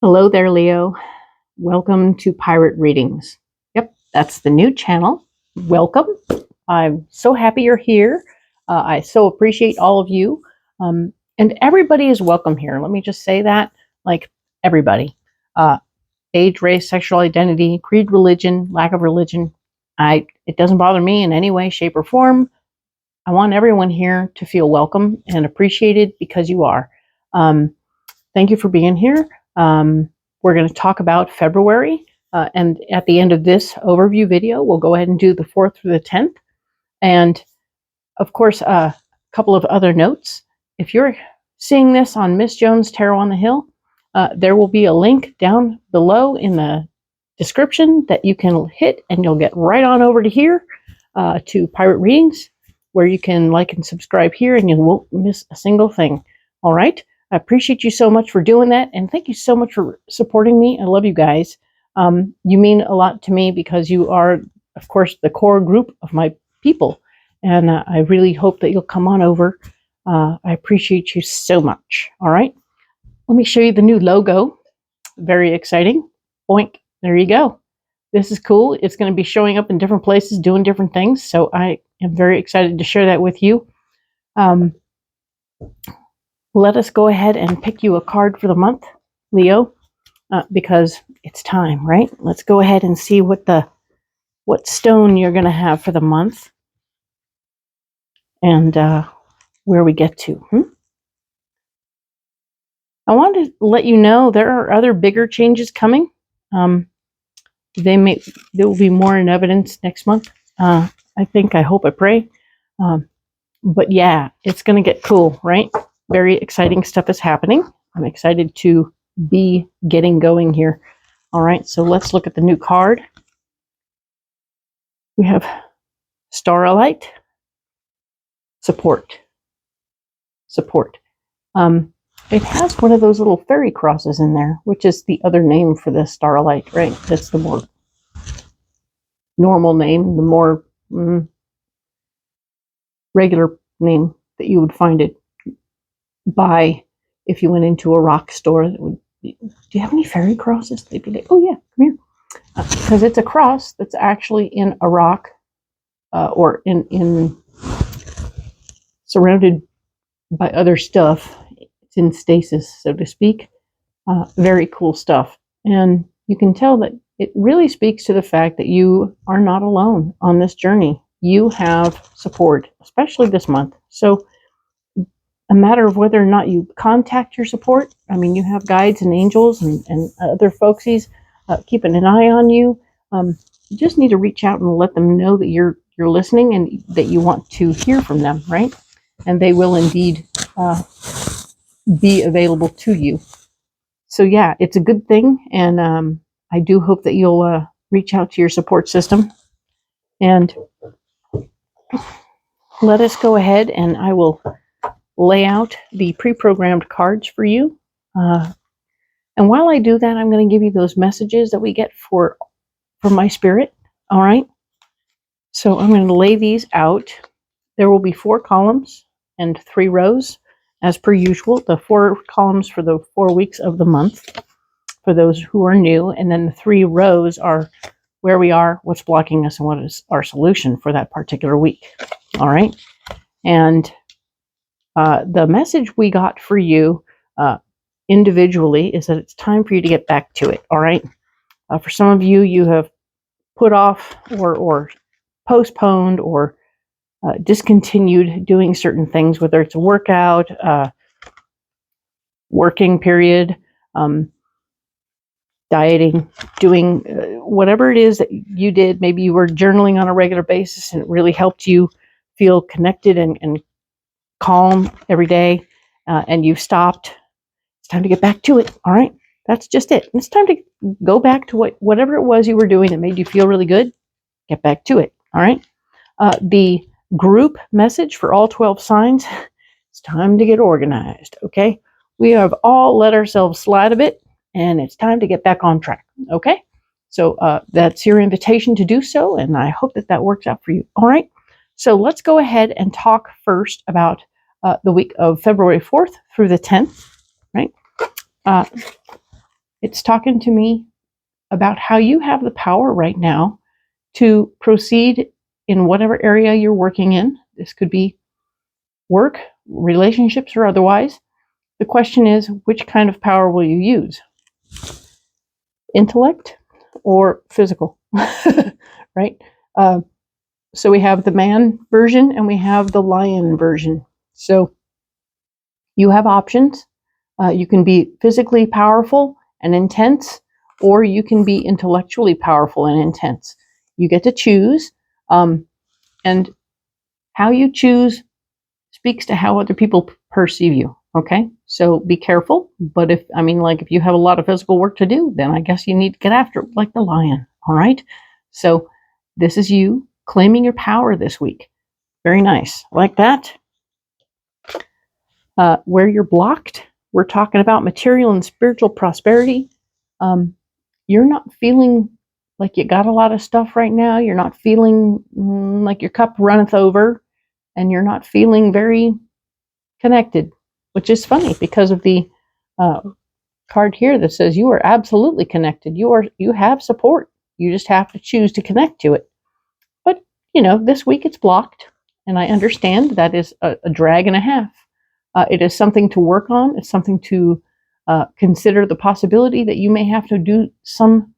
Hello there, Leo. Welcome to Pirate Readings. Yep, that's the new channel. Welcome. I'm so happy you're here. I so appreciate all of you. And everybody is welcome here. Let me just say that, like everybody. Age, race, sexual identity, creed, religion, lack of religion. It doesn't bother me in any way, shape, or form. I want everyone here to feel welcome and appreciated because you are. Thank you for being here. We're going to talk about February, and at the end of this overview video, we'll go ahead and do the 4th through the 10th. And of course, a couple of other notes. If you're seeing this on Miss Joan's Tarot on the Hill, there will be a link down below in the description that you can hit, and you'll get right on over to here to Pirate Readings, where you can like and subscribe here, and you won't miss a single thing. All right? I appreciate you so much for doing that, and thank you so much for supporting me. I love you guys. You mean a lot to me because you are, of course, the core group of my people, and I really hope that you'll come on over. I appreciate you so much. All right, let me show you the new logo. Very exciting. Boink, there you go. This is cool. It's going to be showing up in different places, doing different things, so I am very excited to share that with you. Let us go ahead and pick you a card for the month, Leo, because it's time, right? Let's go ahead and see what stone you're going to have for the month and where we get to. I wanted to let you know there are other bigger changes coming. There will be more in evidence next month. I hope, I pray. But yeah, it's going to get cool, right? Very exciting stuff is happening. I'm excited to be getting going here. All right, so let's look at the new card. We have Starlight, Support. It has one of those little fairy crosses in there, which is the other name for the Starlight, right? That's the more normal name, the more regular name that you would find it by if you went into a rock store. That would be, do you have any fairy crosses? They'd be like, oh yeah, come here, because it's a cross that's actually in a rock, or in surrounded by other stuff. It's in stasis, so to speak. Very cool stuff, and you can tell that it really speaks to the fact that you are not alone on this journey. You have support, especially this month. So a matter of whether or not you contact your support. I mean, you have guides and angels and other folksies keeping an eye on you. You just need to reach out and let them know that you're listening and that you want to hear from them, right? And they will indeed be available to you. So yeah, it's a good thing, and I do hope that you'll reach out to your support system. And let us go ahead, and I will lay out the pre-programmed cards for you. And while I do that, I'm going to give you those messages that we get from my spirit. All right. So I'm going to lay these out. There will be 4 columns and 3 rows, as per usual. The 4 columns for the 4 weeks of the month, for those who are new, and then the 3 rows are where we are, what's blocking us, and what is our solution for that particular week. All right. And the message we got for you individually is that it's time for you to get back to it. All right. For some of you, you have put off or postponed or discontinued doing certain things, whether it's a workout, working period, dieting, doing whatever it is that you did. Maybe you were journaling on a regular basis and it really helped you feel connected and calm every day, and you've stopped. It's time to get back to it. All right, that's just it. It's time to go back to whatever it was you were doing that made you feel really good. Get back to it. All right. The group message for all 12 signs. It's time to get organized. Okay, we have all let ourselves slide a bit, and it's time to get back on track. Okay, so that's your invitation to do so, and I hope that works out for you. All right. So let's go ahead and talk first about the week of February 4th through the 10th, right? It's talking to me about how you have the power right now to proceed in whatever area you're working in. This could be work, relationships, or otherwise. The question is, which kind of power will you use? Intellect or physical, right? So we have the man version and we have the lion version. So you have options. You can be physically powerful and intense, or you can be intellectually powerful and intense. You get to choose, and how you choose speaks to how other people perceive you. Okay, so be careful. But if you have a lot of physical work to do, then I guess you need to get after it like the lion. All right. So this is you claiming your power this week. Very nice, like that. Where you're blocked, we're talking about material and spiritual prosperity. You're not feeling like you got a lot of stuff right now. You're not feeling like your cup runneth over, and you're not feeling very connected, which is funny because of the card here that says you are absolutely connected. You have support. You just have to choose to connect to it. But this week it's blocked, and I understand that is a drag and a half. It is something to work on. It's something to consider the possibility that you may have to do some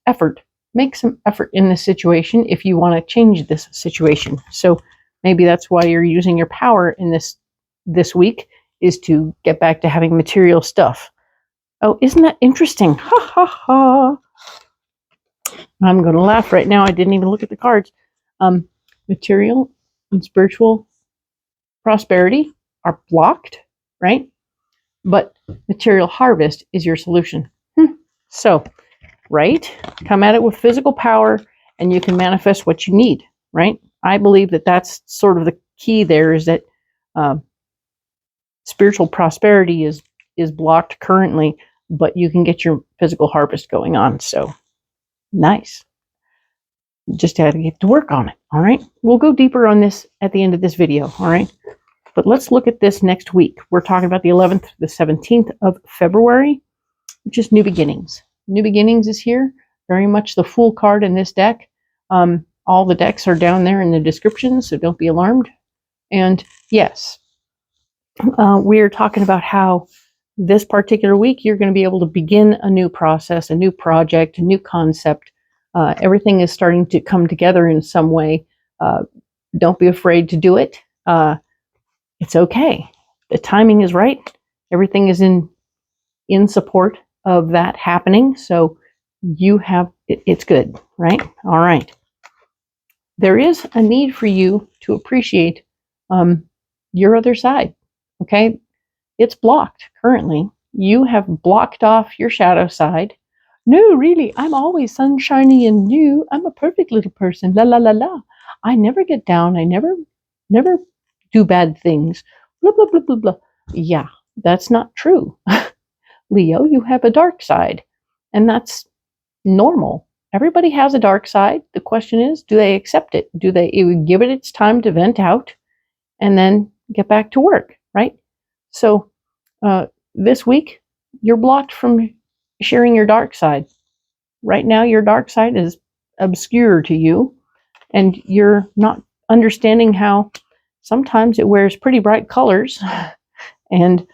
effort, make some effort in this situation if you want to change this situation. So maybe that's why you're using your power in this week, is to get back to having material stuff. Oh, isn't that interesting? Ha ha ha. I'm going to laugh right now. I didn't even look at the cards. Material and spiritual prosperity are blocked, right? But material harvest is your solution. So, right? Come at it with physical power and you can manifest what you need, right? I believe that that's sort of the key there, is that spiritual prosperity is blocked currently, but you can get your physical harvest going on. So, nice. Just had to get to work on it, all right? We'll go deeper on this at the end of this video, all right? But let's look at this next week. We're talking about the 11th to the 17th of February, which is New Beginnings. New Beginnings is here, very much the Fool card in this deck. All the decks are down there in the description, so don't be alarmed. And yes, we are talking about how this particular week you're going to be able to begin a new process, a new project, a new concept. Everything is starting to come together in some way. Don't be afraid to do it. It's okay. The timing is right. Everything is in support of that happening. So you have it's good, right? All right. There is a need for you to appreciate your other side. Okay, it's blocked currently. You have blocked off your shadow side. No, really, I'm always sunshiny and new. I'm a perfect little person. La la la la. I never get down. I never do bad things. Blah blah blah blah blah. Yeah, that's not true. Leo, you have a dark side, and that's normal. Everybody has a dark side. The question is, do they accept it? Do they give it its time to vent out and then get back to work, right? So this week, you're blocked from sharing your dark side. Right now, your dark side is obscure to you, and you're not understanding how sometimes it wears pretty bright colors and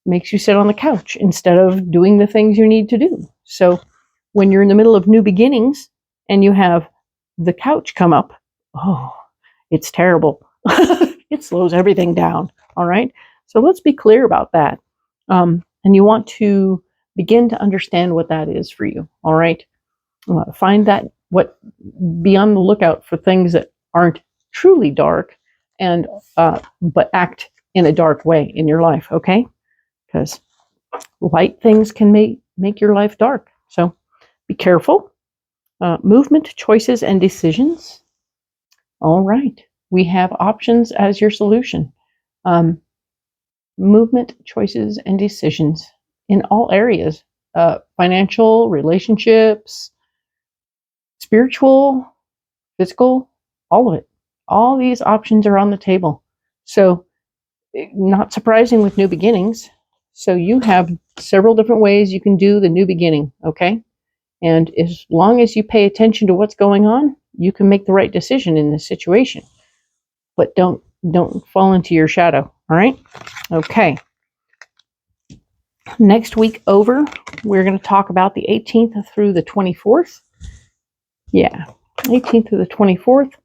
makes you sit on the couch instead of doing the things you need to do. So when you're in the middle of new beginnings and you have the couch come up, oh, it's terrible. It slows everything down. All right. So let's be clear about that. And you want to begin to understand what that is for you. All right. Find that be on the lookout for things that aren't truly dark and but act in a dark way in your life. Okay. Because light things can make your life dark. So be careful. Movement, choices, and decisions. All right. We have options as your solution. Movement, choices, and decisions in all areas. Financial, relationships, spiritual, physical, all of it. All these options are on the table. So not surprising with new beginnings. So you have several different ways you can do the new beginning, okay? And as long as you pay attention to what's going on, you can make the right decision in this situation. But don't fall into your shadow, all right? Okay. Next week over, we're going to talk about the 18th through the 24th. Yeah, 18th through the 24th.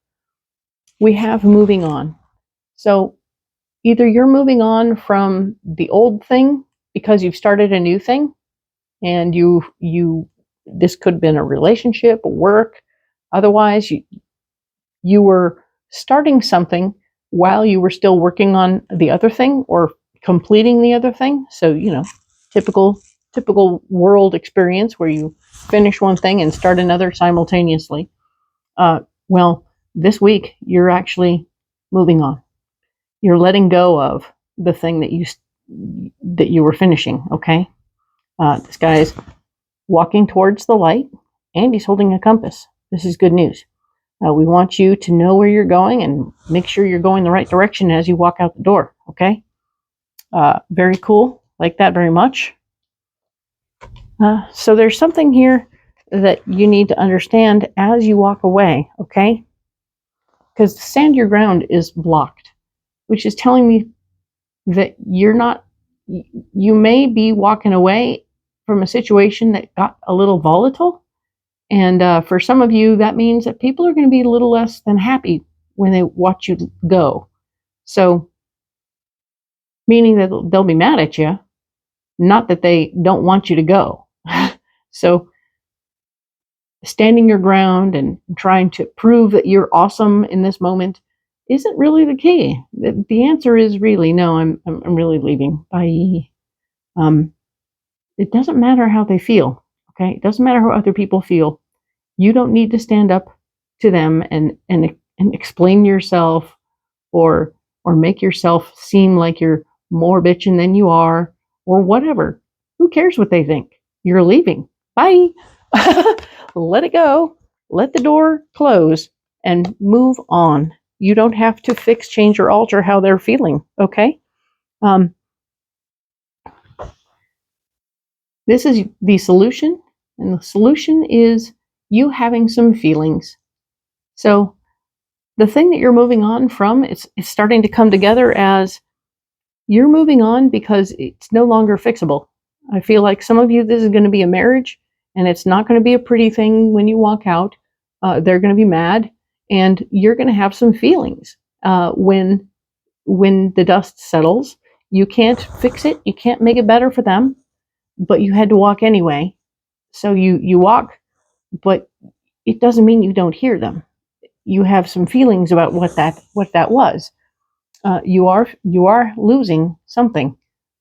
We have moving on. So either you're moving on from the old thing because you've started a new thing, and this could have been a relationship, work. Otherwise, you were starting something while you were still working on the other thing or completing the other thing. So, typical world experience where you finish one thing and start another simultaneously. Well, this week you're actually moving on. You're letting go of the thing that you were finishing. Okay, this guy's walking towards the light, and he's holding a compass. This is good news. We want you to know where you're going and make sure you're going the right direction as you walk out the door. Okay, very cool. Like that very much. So there's something here that you need to understand as you walk away. Okay, because stand your ground is blocked, which is telling me that you may be walking away from a situation that got a little volatile. And for some of you, that means that people are going to be a little less than happy when they watch you go. So, meaning that they'll be mad at you, not that they don't want you to go. So, standing your ground and trying to prove that you're awesome in this moment isn't really the key. The answer is really no. I'm really leaving. Bye. It doesn't matter how they feel. Okay, it doesn't matter how other people feel. You don't need to stand up to them and explain yourself or make yourself seem like you're more bitching than you are or whatever. Who cares what they think? You're leaving. Bye. Let it go. Let the door close and move on. You don't have to fix, change, or alter how they're feeling. Okay? This is the solution, and the solution is you having some feelings. So the thing that you're moving on from is starting to come together as you're moving on because it's no longer fixable. I feel like some of you, this is going to be a marriage, and it's not going to be a pretty thing when you walk out. They're going to be mad, and you're going to have some feelings when the dust settles. You can't fix it. You can't make it better for them, but you had to walk anyway. So you walk, but it doesn't mean you don't hear them. You have some feelings about what that was. You are losing something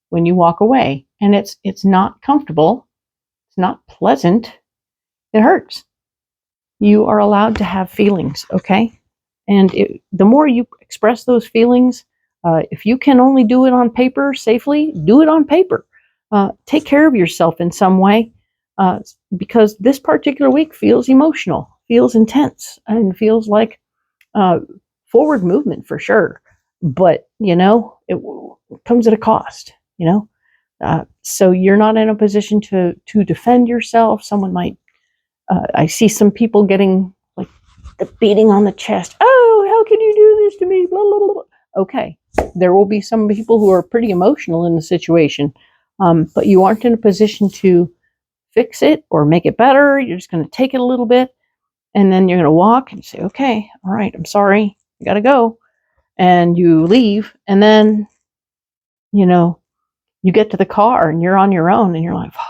when you walk away, and it's not comfortable. It's not pleasant. It hurts. You are allowed to have feelings, okay? And the more you express those feelings, if you can only do it on paper safely, do it on paper. Take care of yourself in some way, because this particular week feels emotional, feels intense, and feels like forward movement for sure. But, it comes at a cost, so you're not in a position to defend yourself. Someone might, I see some people getting like the beating on the chest. Oh, how can you do this to me? Blah, blah, blah. Okay, there will be some people who are pretty emotional in the situation, but you aren't in a position to fix it or make it better. You're just going to take it a little bit, and then you're going to walk and say, okay, all right, I'm sorry, I got to go. And you leave, and then, you get to the car and you're on your own, and you're like, oh.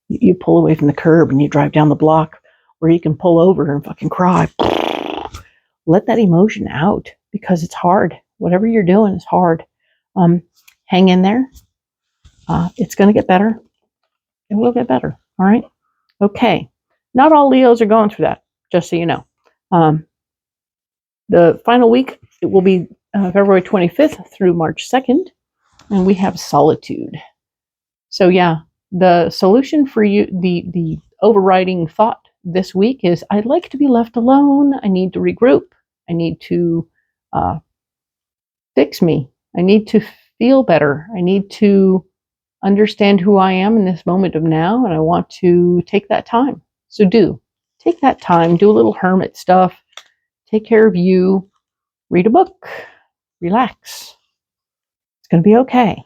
You pull away from the curb and you drive down the block where you can pull over and fucking cry. Let that emotion out, because it's hard. Whatever you're doing is hard. Hang in there. It's going to get better. It will get better. All right. Okay. Not all Leos are going through that, just so you know. The final week, it will be February 25th through March 2nd, and we have solitude. So yeah, the solution for you, the overriding thought this week is, I'd like to be left alone. I need to regroup. I need to fix me. I need to feel better. I need to understand who I am in this moment of now, and I want to take that time. So take that time, do a little hermit stuff, take care of you, read a book, relax. It's going to be okay.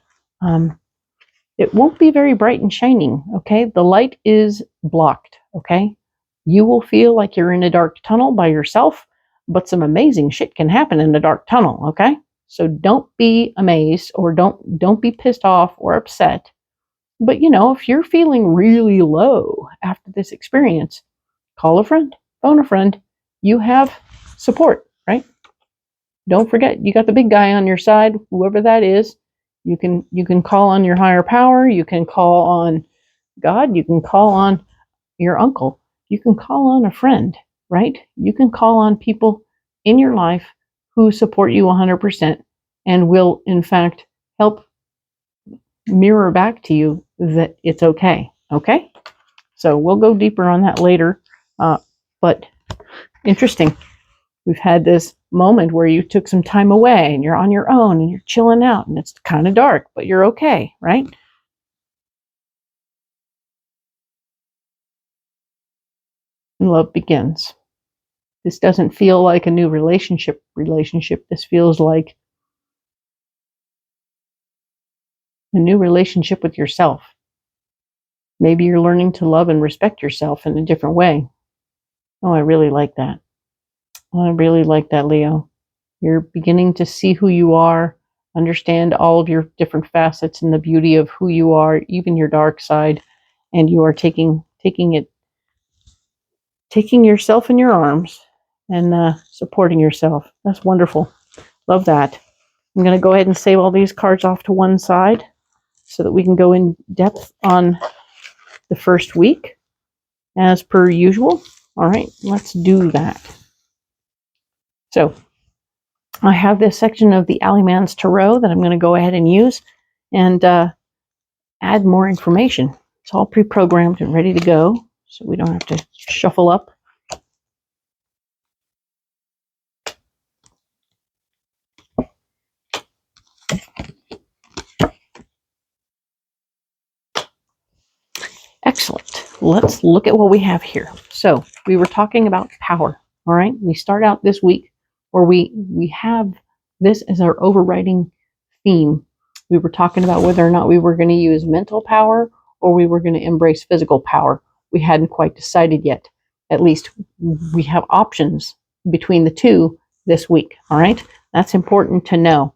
It won't be very bright and shining, okay? The light is blocked, okay? You will feel like you're in a dark tunnel by yourself, but some amazing shit can happen in a dark tunnel, okay? So don't be amazed, or don't be pissed off or upset. But if you're feeling really low after this experience, call a friend, phone a friend. You have support, right? Don't forget, you got the big guy on your side, whoever that is. You can call on your higher power. You can call on God. You can call on your uncle. You can call on a friend, right? You can call on people in your life who support you 100% and will, in fact, help mirror back to you that it's okay. Okay? So we'll go deeper on that later. But interesting. We've had this moment where you took some time away and you're on your own and you're chilling out and it's kind of dark, but you're okay, right? And love begins. This doesn't feel like a new relationship. This feels like a new relationship with yourself. Maybe you're learning to love and respect yourself in a different way. Oh, I really like that. I really like that, Leo. You're beginning to see who you are, understand all of your different facets and the beauty of who you are, even your dark side, and you are taking yourself in your arms and supporting yourself. That's wonderful. Love that. I'm going to go ahead and save all these cards off to one side so that we can go in depth on the first week as per usual. All right, let's do that. So I have this section of the Alleyman's Tarot that I'm going to go ahead and use and add more information. It's all pre-programmed and ready to go, so we don't have to shuffle up. Excellent. Let's look at what we have here. So we were talking about power. All right. We start out this week, or we have this as our overriding theme. We were talking about whether or not we were going to use mental power or we were going to embrace physical power. We hadn't quite decided yet. At least we have options between the two this week. All right. That's important to know.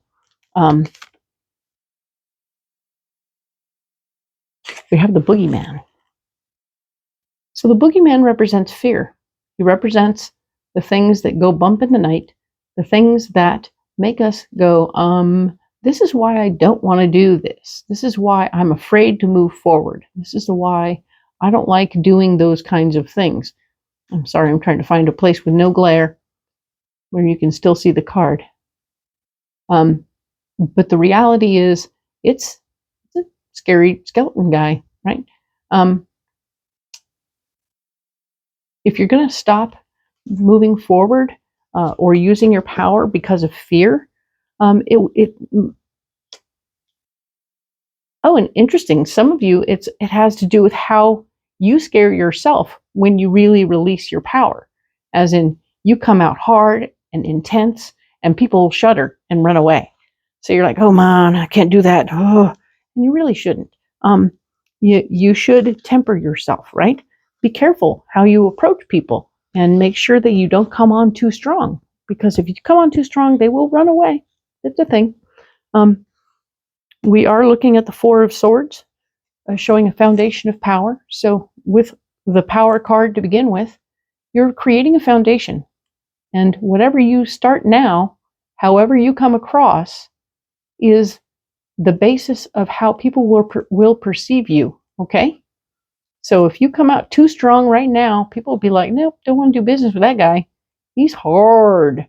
We have the boogeyman. So the boogeyman represents fear. He represents the things that go bump in the night, the things that make us go, this is why I don't want to do this. This is why I'm afraid to move forward. This is why I don't like doing those kinds of things. I'm sorry, I'm trying to find a place with no glare where you can still see the card. But the reality is, it's a scary skeleton guy, right? If you're going to stop moving forward or using your power because of fear, oh, and interesting, some of you, it has to do with how you scare yourself when you really release your power. As in, you come out hard and intense, and people shudder and run away. So you're like, oh man, I can't do that. Oh, and you really shouldn't. You should temper yourself, right? Be careful how you approach people and make sure that you don't come on too strong, because if you come on too strong, they will run away. That's the thing. We are looking at the Four of Swords, showing a foundation of power. So with the power card to begin with, you're creating a foundation. And whatever you start now, however you come across, is the basis of how people will perceive you, okay? So if you come out too strong right now, people will be like, nope, don't want to do business with that guy. He's hard.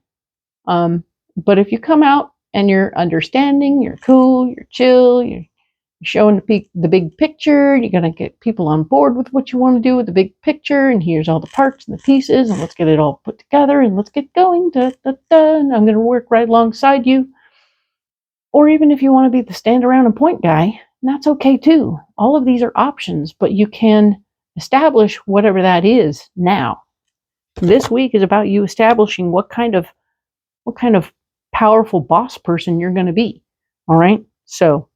But if you come out and you're understanding, you're cool, you're chill, you're showing the big picture, you're going to get people on board with what you want to do with the big picture, and here's all the parts and the pieces, and let's get it all put together, and let's get going, and I'm going to work right alongside you. Or even if you want to be the stand around and point guy, And that's okay too. All of these are options, but you can establish whatever that is now. This week is about you establishing what kind of powerful boss person you're going to be. All right? So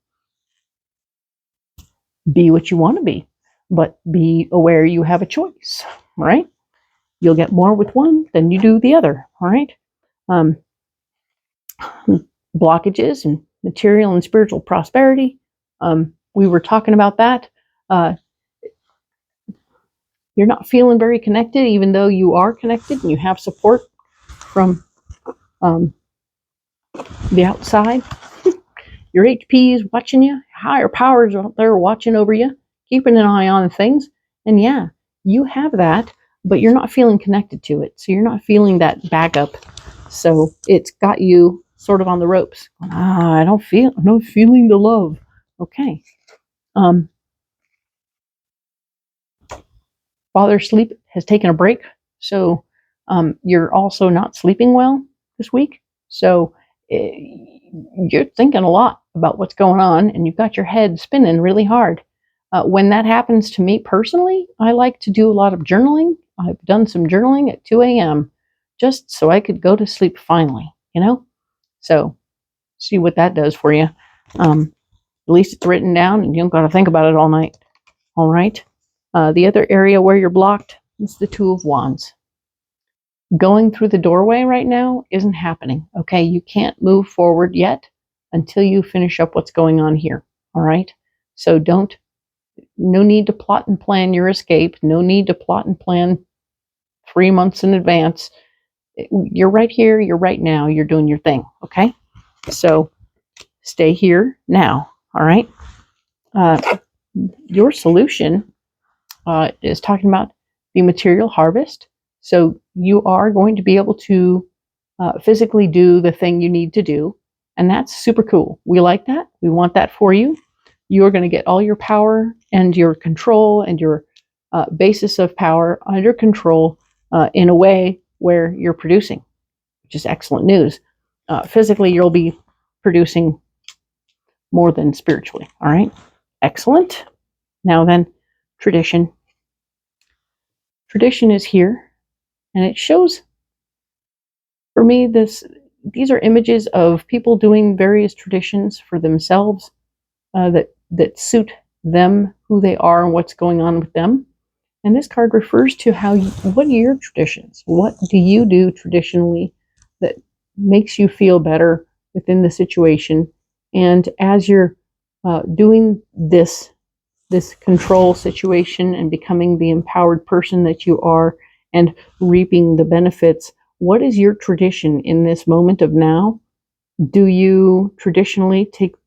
be what you want to be, but be aware you have a choice, right? You'll get more with one than you do the other, all right? Blockages and material and spiritual prosperity. We were talking about that. You're not feeling very connected, even though you are connected and you have support from the outside. Your HP is watching you. Higher powers out there watching over you, keeping an eye on things. And yeah, you have that, but you're not feeling connected to it. So you're not feeling that backup. So it's got you sort of on the ropes. I'm not feeling the love. Okay. Father's sleep has taken a break. So you're also not sleeping well this week. So you're thinking a lot about what's going on, and you've got your head spinning really hard. When that happens to me personally, I like to do a lot of journaling. I've done some journaling at 2 a.m. just so I could go to sleep finally, So see what that does for you. At least it's written down and you don't got to think about it all night. All right. The other area where you're blocked is the Two of Wands. Going through the doorway right now isn't happening. Okay, you can't move forward yet until you finish up what's going on here. All right, so no need to plot and plan your escape. No need to plot and plan 3 months in advance. You're right here. You're right now. You're doing your thing. Okay, so stay here now. All right. Your solution is talking about the material harvest. So you are going to be able to physically do the thing you need to do. And that's super cool. We like that. We want that for you. You are going to get all your power and your control and your basis of power under control in a way where you're producing, which is excellent news. Physically, you'll be producing more than spiritually. All right. Excellent. Now then, tradition. Tradition is here. And it shows, for me, these are images of people doing various traditions for themselves that suit them, who they are, and what's going on with them. And this card refers to what are your traditions? What do you do traditionally that makes you feel better within the situation? And as you're doing this control situation and becoming the empowered person that you are, and reaping the benefits, what is your tradition in this moment of now? Do you traditionally take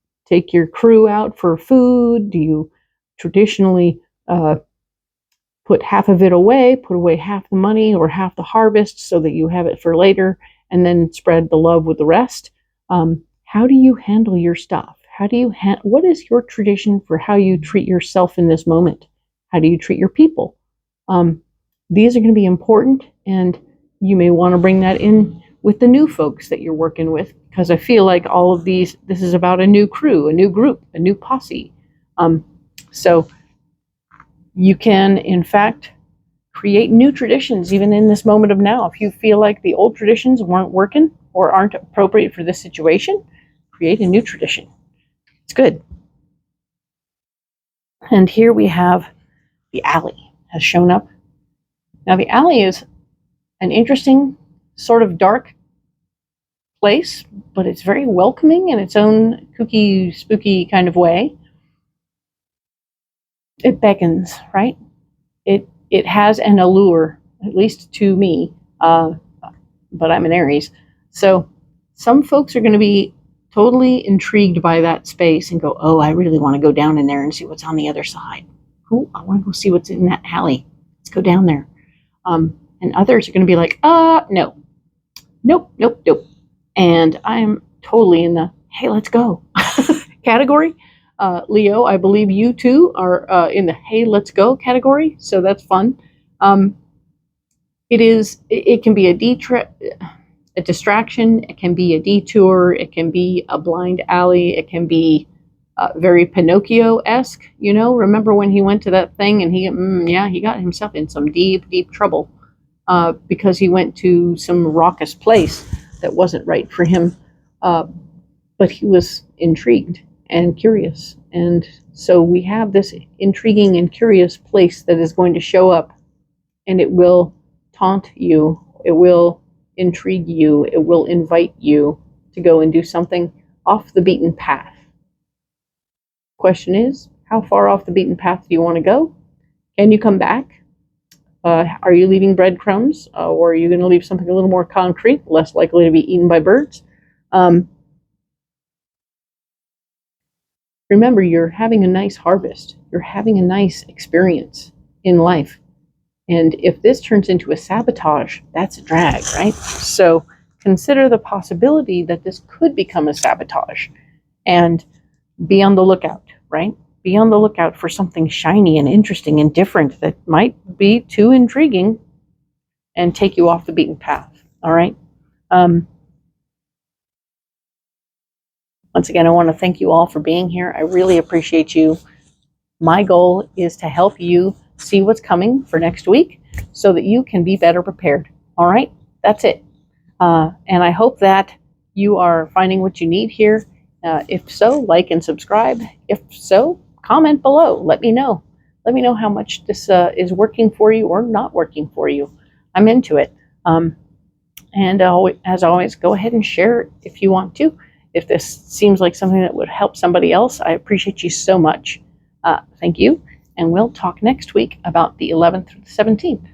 your crew out for food? Do you traditionally put half of it away, put away half the money or half the harvest so that you have it for later, and then spread the love with the rest? How do you handle your stuff? What is your tradition for how you treat yourself in this moment? How do you treat your people? These are going to be important, and you may want to bring that in with the new folks that you're working with, because I feel like all of this is about a new crew, a new group, a new posse. So you can, in fact, create new traditions even in this moment of now. If you feel like the old traditions weren't working or aren't appropriate for this situation, create a new tradition. It's good. And here we have the alley has shown up. Now, the alley is an interesting, sort of dark place, but it's very welcoming in its own kooky, spooky kind of way. It beckons, right? It has an allure, at least to me, but I'm an Aries. So some folks are going to be totally intrigued by that space and go, oh, I really want to go down in there and see what's on the other side. Oh, I want to go see what's in that alley. Let's go down there. And others are going to be like, no. Nope. And I'm totally in the, hey, let's go category. Leo, I believe you too are in the, hey, let's go category. So that's fun. It can be a distraction. It can be a detour. It can be a blind alley. It can be very Pinocchio-esque, remember when he went to that thing and he got himself in some deep, deep trouble because he went to some raucous place that wasn't right for him. But he was intrigued and curious. And so we have this intriguing and curious place that is going to show up, and it will taunt you. It will intrigue you. It will invite you to go and do something off the beaten path. Question is, how far off the beaten path do you want to go? Can you come back? Are you leaving breadcrumbs, or are you going to leave something a little more concrete, less likely to be eaten by birds? Remember, you're having a nice harvest. You're having a nice experience in life. And if this turns into a sabotage, that's a drag, right? So consider the possibility that this could become a sabotage, and be on the lookout, right? Be on the lookout for something shiny and interesting and different that might be too intriguing and take you off the beaten path, all right? Once again, I want to thank you all for being here. I really appreciate you. My goal is to help you see what's coming for next week so that you can be better prepared. All right, that's it. And I hope that you are finding what you need here. If so, like and subscribe. If so, comment below. Let me know. Let me know how much this is working for you or not working for you. I'm into it. And as always, go ahead and share it if you want to. If this seems like something that would help somebody else, I appreciate you so much. Thank you. And we'll talk next week about the 11th through the 17th.